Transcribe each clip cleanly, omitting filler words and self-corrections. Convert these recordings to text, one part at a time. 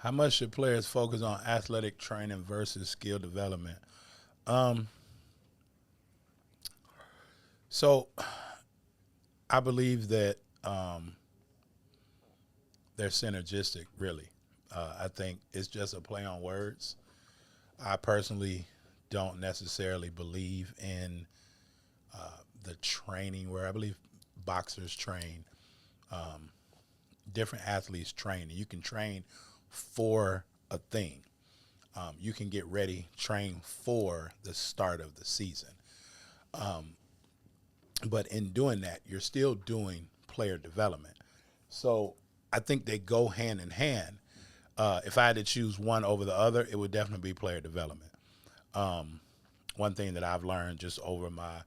How much should players focus on athletic training versus skill development? Um, so I believe that they're synergistic, really. I think it's just a play on words. I personally don't necessarily believe in the training where I believe boxers train, different athletes train, and you can train for a thing. You can get ready, train for the start of the season. But in doing that, you're still doing player development. So I think they go hand in hand. If I had to choose one over the other, it would definitely be player development. One thing that I've learned just over my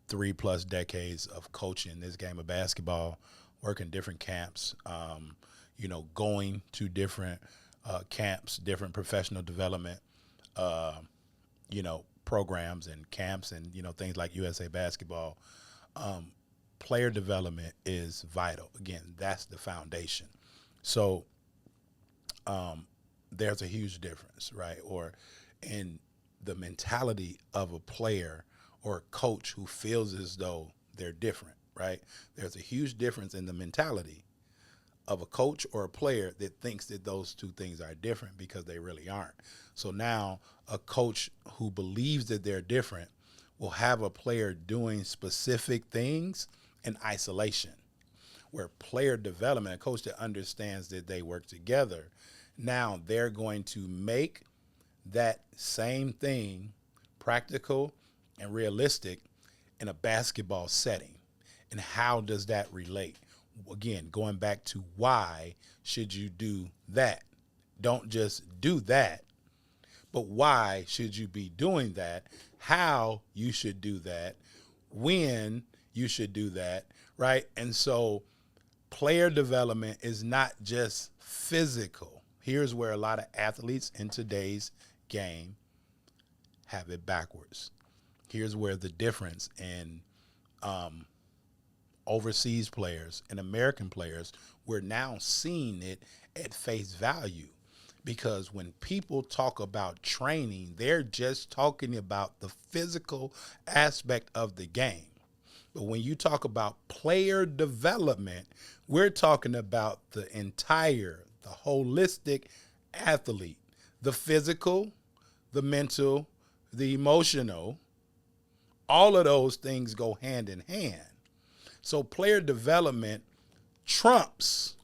3+ decades of coaching this game of basketball, working different camps, going to different camps, different professional development, programs and camps and, things like USA Basketball. Player development is vital. Again, that's the foundation. So there's a huge difference, right? Or in the mentality of a player or a coach who feels as though they're different, right? There's a huge difference in the mentality of a coach or a player that thinks that those two things are different because they really aren't. So now a coach who believes that they're different will have a player doing specific things in isolation. Where player development, a coach that understands that they work together, now they're going to make that same thing practical and realistic in a basketball setting. And how does that relate? Again, going back to why should you do that? Don't just do that, but why should you be doing that? How you should do that? When you should do that, right? And so player development is not just physical. Here's where a lot of athletes in today's game have it backwards. Here's where the difference in overseas players and American players, we're now seeing it at face value. Because when people talk about training, they're just talking about the physical aspect of the game. But when you talk about player development, we're talking about the holistic athlete, the physical, the mental, the emotional. All of those things go hand in hand. So player development trumps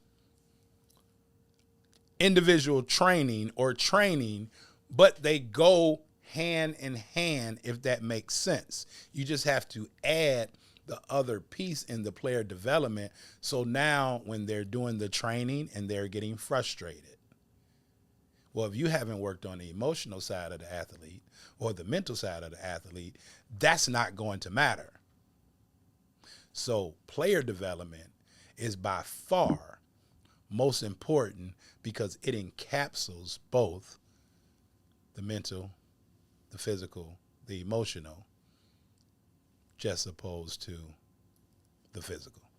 individual training or training, but they go hand in hand, if that makes sense. You just have to add the other piece in the player development. So now when they're doing the training and they're getting frustrated, well, if you haven't worked on the emotional side of the athlete or the mental side of the athlete, that's not going to matter. So player development is by far most important because it encapsulates both the mental, the physical, the emotional, just opposed to the physical.